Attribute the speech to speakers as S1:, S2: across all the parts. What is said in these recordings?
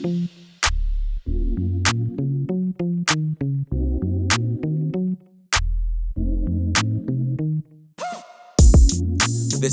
S1: This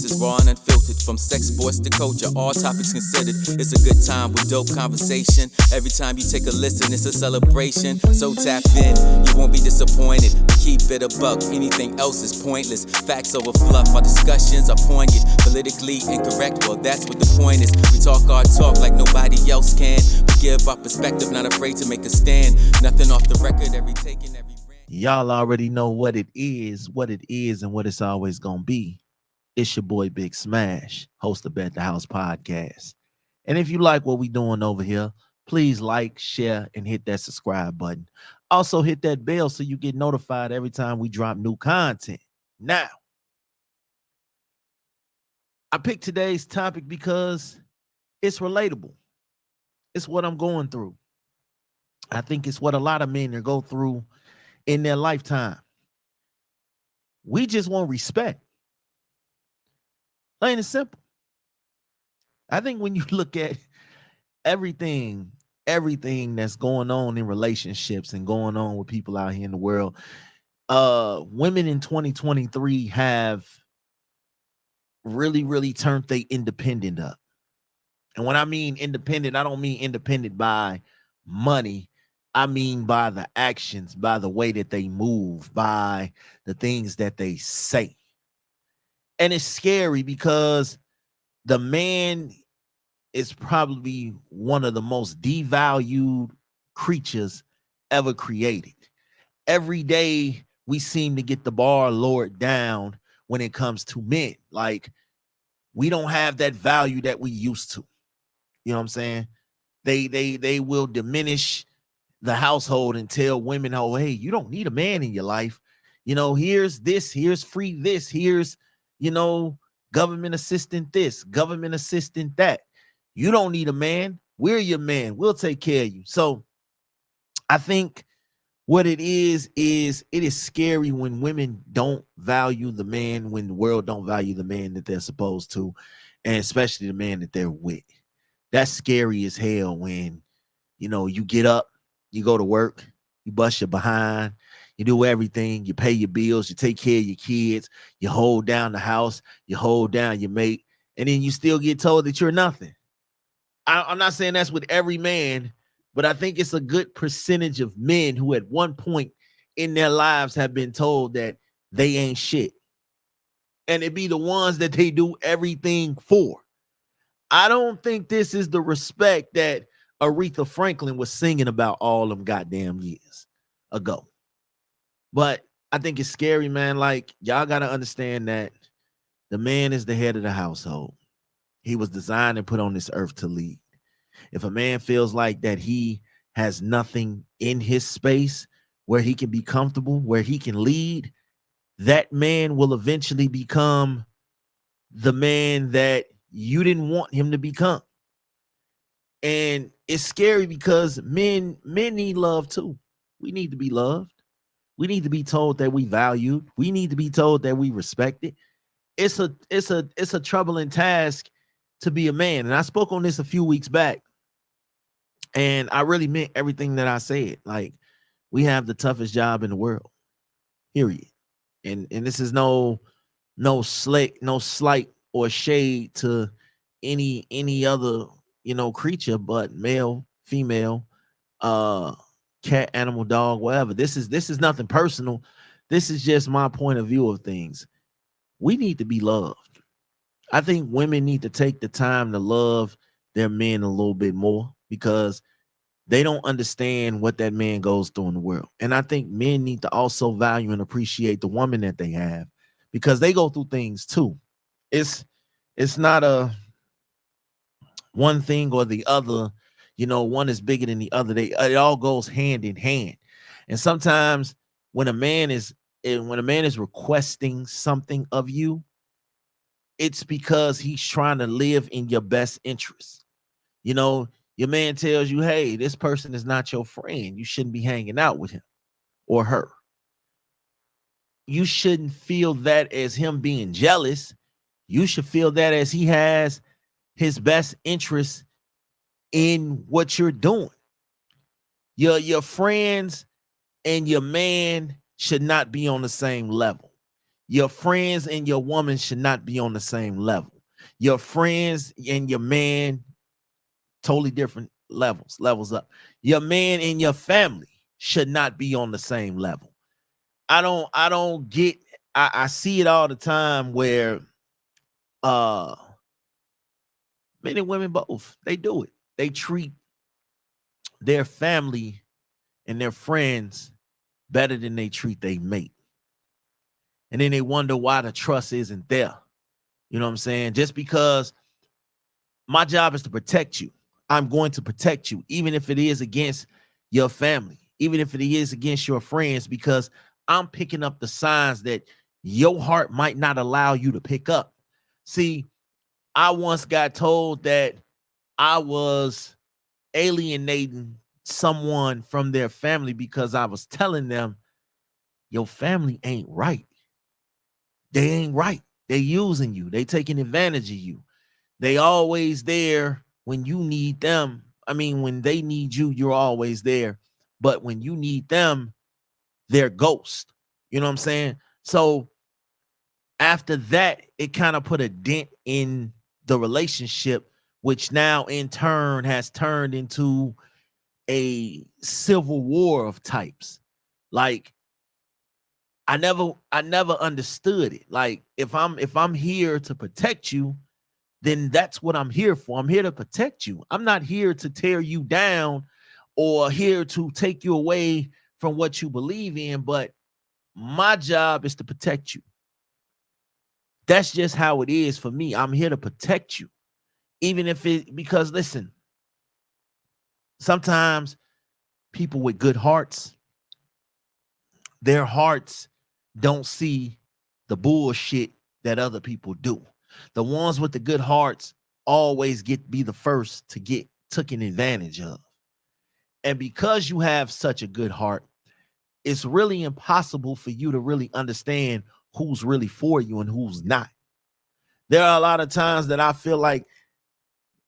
S1: is raw and unfiltered, from sex, sports to culture, all topics considered. It's a good time with dope conversation. Every time you take a listen, it's a celebration. So tap in, you won't be disappointed. Keep it a buck, anything else is pointless. Facts over fluff, our discussions are poignant. Politically incorrect, well that's what the point is. We talk our talk like nobody else can. We give our perspective, not afraid to make a stand. Nothing off the record, every take and every rant.
S2: Y'all already know what it is, and what it's always gonna be. It's your boy Big Smash, host of Bet the House podcast. And if you like what we doing over here, please like, share, and hit that subscribe button. Also hit that bell so you get notified every time we drop new content. Now, I picked today's topic because it's relatable. It's what I'm going through. I think it's what a lot of men go through in their lifetime. We just want respect. Plain and simple. I think when you look at everything that's going on in relationships and going on with people out here in the world, women in 2023 have really turned their independent up. And when I mean independent, I don't mean independent by money. I mean by the actions, by the way that they move, by the things that they say. And it's scary because the man is probably one of the most devalued creatures ever created. Every day we seem to get the bar lowered down when it comes to men. Like, we don't have that value that we used to. You know what I'm saying? They will diminish the household and tell women, oh, hey, you don't need a man in your life. You know, here's this, here's free this, here's, you know, government assistant this, government assistant that. You don't need a man. We're your man. We'll take care of you. So I think what it is it is scary when women don't value the man, when the world don't value the man that they're supposed to, and especially the man that they're with. That's scary as hell when, you know, you get up, you go to work, you bust your behind, you do everything, you pay your bills, you take care of your kids, you hold down the house, you hold down your mate, and then you still get told that you're nothing. I'm not saying that's with every man, but I think it's a good percentage of men who at one point in their lives have been told that they ain't shit. And it be the ones that they do everything for. I don't think this is the respect that Aretha Franklin was singing about all them goddamn years ago. But I think it's scary, man. Like, y'all got to understand that the man is the head of the household. He was designed and put on this earth to lead. If a man feels like that he has nothing in his space where he can be comfortable, where he can lead, that man will eventually become the man that you didn't want him to become. And it's scary because men need love too. We need to be loved. We need to be told that we valued. We need to be told that we respected. It's a troubling task to be a man. And I spoke on this a few weeks back, and I really meant everything that I said. Like, we have the toughest job in the world, period. And this is no slight or shade to any other, you know, creature, but male, female, cat, animal, dog, whatever. This is nothing personal. This is just my point of view of things. We need to be loved. I think women need to take the time to love their men a little bit more, because they don't understand what that man goes through in the world. And I think men need to also value and appreciate the woman that they have, because they go through things too. It's not a one thing or the other, you know, one is bigger than the other. It all goes hand in hand. And sometimes when a man is requesting something of you, it's because he's trying to live in your best interest. You know, your man tells you, hey, this person is not your friend. You shouldn't be hanging out with him or her. You shouldn't feel that as him being jealous. You should feel that as he has his best interest in what you're doing. Your friends and your man should not be on the same level. Your friends and your woman should not be on the same level. Your friends and your man, totally different levels up. Your man and your family should not be on the same level. I don't get, I see it all the time where uh men and women both, they do it. They treat their family and their friends better than they treat their mate. And then they wonder why the trust isn't there. You know what I'm saying? Just because my job is to protect you, I'm going to protect you, even if it is against your family, even if it is against your friends, because I'm picking up the signs that your heart might not allow you to pick up. See, I once got told that I was alienating someone from their family because I was telling them, your family ain't right. They ain't right. They using you. They taking advantage of you. They always there when you need them. I mean, when they need you, you're always there. But when you need them, they're ghost. You know what I'm saying? So after that, it kind of put a dent in the relationship, which now in turn has turned into a civil war of types. Like I never understood it. Like if I'm here to protect you, then that's what I'm here for. I'm here to protect you. I'm not here to tear you down or here to take you away from what you believe in, but my job is to protect you. That's just how it is for me. I'm here to protect you. Even if it, because listen, sometimes people with good hearts, their hearts don't see the bullshit that other people do. The ones with the good hearts always be the first to get taken advantage of. And because you have such a good heart, it's really impossible for you to really understand who's really for you and who's not. There are a lot of times that I feel like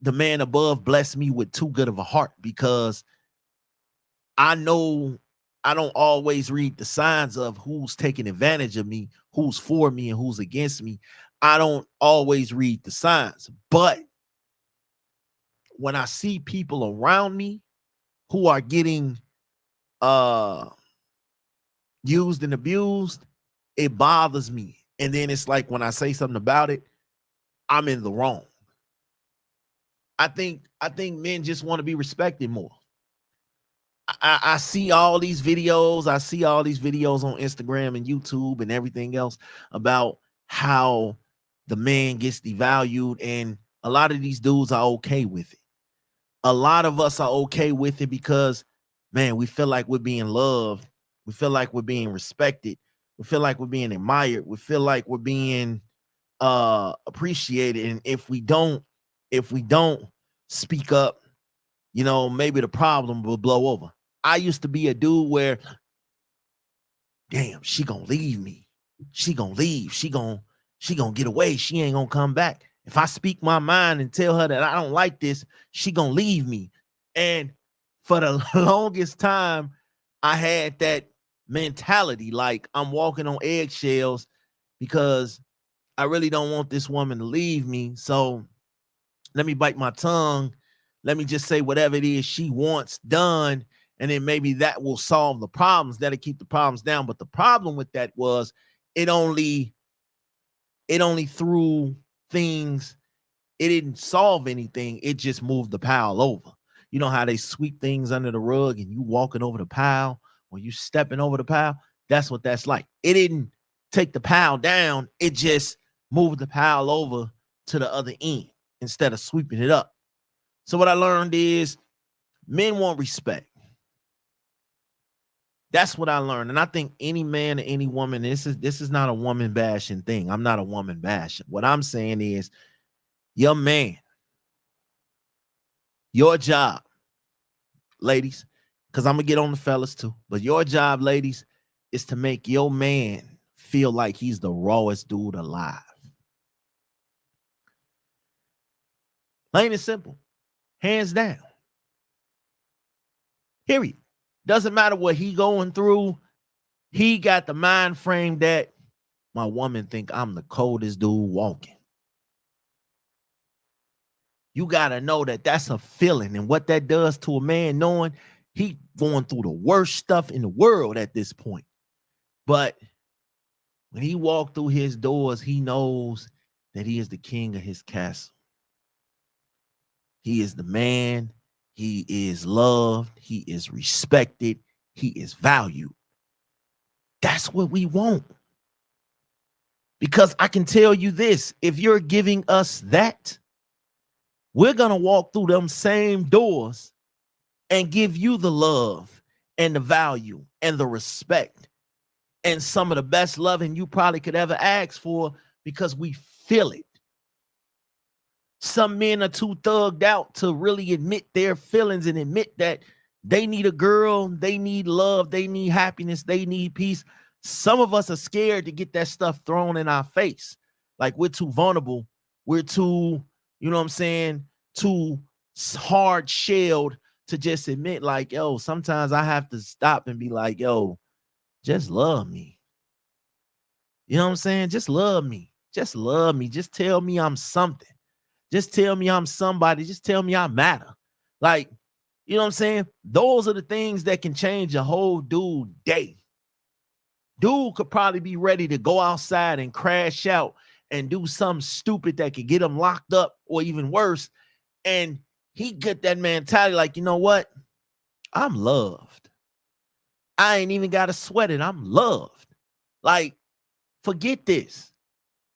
S2: the man above blessed me with too good of a heart, because I know I don't always read the signs of who's taking advantage of me, who's for me, and who's against me. I don't always read the signs. But when I see people around me who are getting used and abused, it bothers me. And then it's like when I say something about it, I'm in the wrong. I think men just want to be respected more. I see all these videos. I see all these videos on Instagram and YouTube and everything else about how the man gets devalued, and a lot of these dudes are okay with it. A lot of us are okay with it because, man, we feel like we're being loved. We feel like we're being respected. We feel like we're being admired. We feel like we're being appreciated. And if we don't speak up, you know, maybe the problem will blow over. I used to be a dude where, damn, she gonna leave me. She gonna leave. She gonna get away. She ain't gonna come back. If I speak my mind and tell her that I don't like this, she gonna leave me. And for the longest time, I had that mentality, like I'm walking on eggshells because I really don't want this woman to leave me. So let me bite my tongue. Let me just say whatever it is she wants done. And then maybe that will solve the problems. That'll keep the problems down. But the problem with that was it only threw things. It didn't solve anything. It just moved the pile over. You know how they sweep things under the rug and you walking over the pile or you stepping over the pile? That's what that's like. It didn't take the pile down. It just moved the pile over to the other end instead of sweeping it up. So what I learned is men want respect. That's what I learned. And I think any man or any woman, this is not a woman bashing thing. I'm not a woman bashing. What I'm saying is your man, your job, ladies, because I'm going to get on the fellas too, but your job, ladies, is to make your man feel like he's the rawest dude alive. Plain and simple. Hands down. Period. Doesn't matter what he going through. He got the mind frame that my woman think I'm the coldest dude walking. You got to know that that's a feeling, and what that does to a man, knowing he going through the worst stuff in the world at this point. But when he walked through his doors, he knows that he is the king of his castle. He is the man. He is loved. He is respected. He is valued. That's what we want. Because I can tell you this, if you're giving us that, we're going to walk through them same doors and give you the love and the value and the respect and some of the best loving you probably could ever ask for, because we feel it. Some men are too thugged out to really admit their feelings and admit that they need a girl, they need love, they need happiness, they need peace. Some of us are scared to get that stuff thrown in our face. Like, we're too vulnerable. We're too, you know what I'm saying, too hard shelled to just admit, like, yo, sometimes I have to stop and be like, yo, just love me. You know what I'm saying? Just love me. Just love me. Just tell me I'm something. Just tell me I'm somebody. Just tell me I matter. Like, you know what I'm saying? Those are the things that can change a whole dude day. Dude could probably be ready to go outside and crash out and do something stupid that could get him locked up, or even worse. And he get that mentality like, you know what? I'm loved. I ain't even got to sweat it. I'm loved. Like, forget this.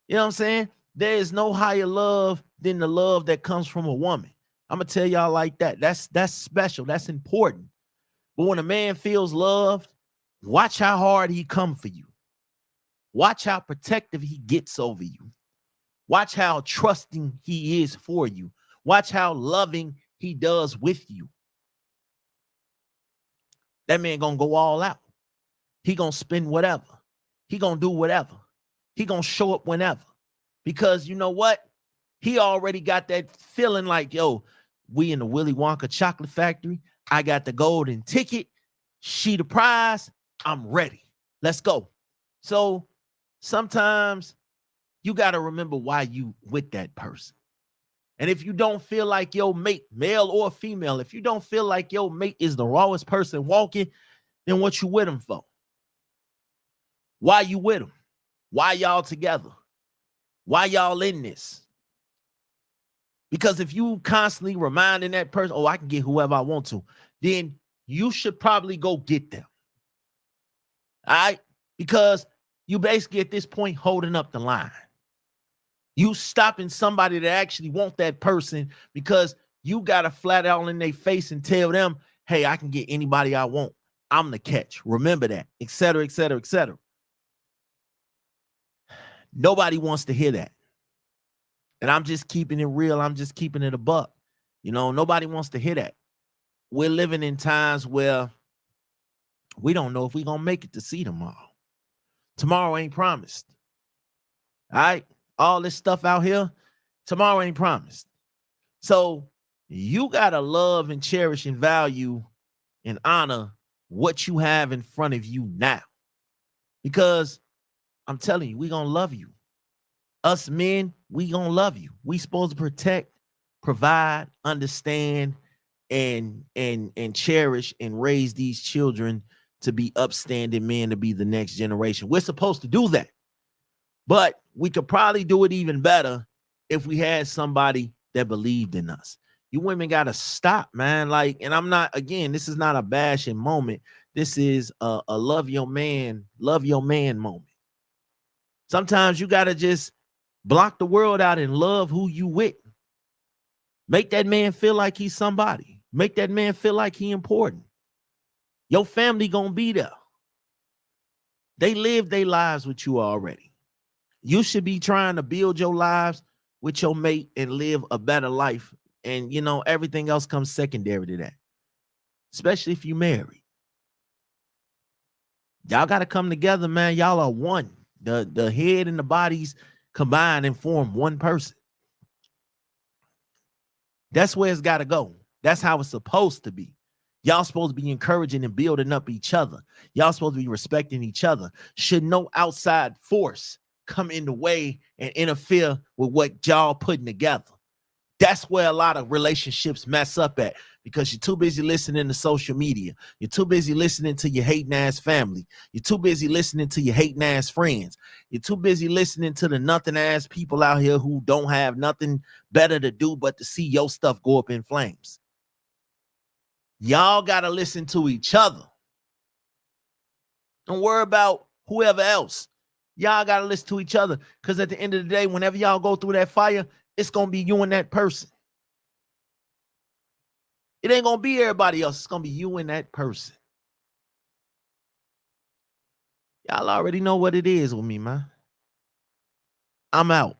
S2: You know what I'm saying? There is no higher love than the love that comes from a woman. I'm going to tell y'all like that. That's special. That's important. But when a man feels loved, watch how hard he come for you. Watch how protective he gets over you. Watch how trusting he is for you. Watch how loving he does with you. That man gonna go all out. He gonna spend whatever. He gonna do whatever. He gonna show up whenever. Because you know what? He already got that feeling like, yo, we in the Willy Wonka chocolate factory. I got the golden ticket. She the prize. I'm ready. Let's go. So sometimes you got to remember why you with that person. And if you don't feel like your mate, male or female, if you don't feel like your mate is the rawest person walking, then what you with him for? Why you with him? Why y'all together? Why y'all in this? Because if you constantly reminding that person, oh, I can get whoever I want to, then you should probably go get them. All right? Because you basically at this point holding up the line. You stopping somebody that actually want that person because you got to flat out in their face and tell them, hey, I can get anybody I want. I'm the catch. Remember that, et cetera, et cetera, et cetera. Nobody wants to hear that. And I'm just keeping it real. I'm just keeping it a buck. You know, nobody wants to hear that. We're living in times where we don't know if we're going to make it to see tomorrow. Tomorrow ain't promised. All right? All this stuff out here, tomorrow ain't promised. So you got to love and cherish and value and honor what you have in front of you now. Because I'm telling you, we're going to love you. Us men, we going to love you. We supposed to protect, provide, understand, and cherish and raise these children to be upstanding men, to be the next generation. We're supposed to do that. But we could probably do it even better if we had somebody that believed in us. You women got to stop, man. Like, and I'm not, again, this is not a bashing moment. This is a love your man moment. Sometimes you got to just block the world out and love who you with. Make that man feel like he's somebody. Make that man feel like he important. Your family gonna be there. They live their lives with you already. You should be trying to build your lives with your mate and live a better life. And, you know, everything else comes secondary to that, especially if you married. Y'all got to come together, man. Y'all are one. The head and the bodies combine and form one person. That's where it's got to go. That's how it's supposed to be. Y'all supposed to be encouraging and building up each other. Y'all supposed to be respecting each other. Should no outside force come in the way and interfere with what y'all putting together? That's where a lot of relationships mess up at, because you're too busy listening to social media. You're too busy listening to your hating ass family. You're too busy listening to your hating ass friends. You're too busy listening to the nothing ass people out here who don't have nothing better to do but to see your stuff go up in flames. Y'all got to listen to each other. Don't worry about whoever else. Y'all got to listen to each other, because at the end of the day, whenever y'all go through that fire, it's going to be you and that person. It ain't going to be everybody else. It's going to be you and that person. Y'all already know what it is with me, man. I'm out.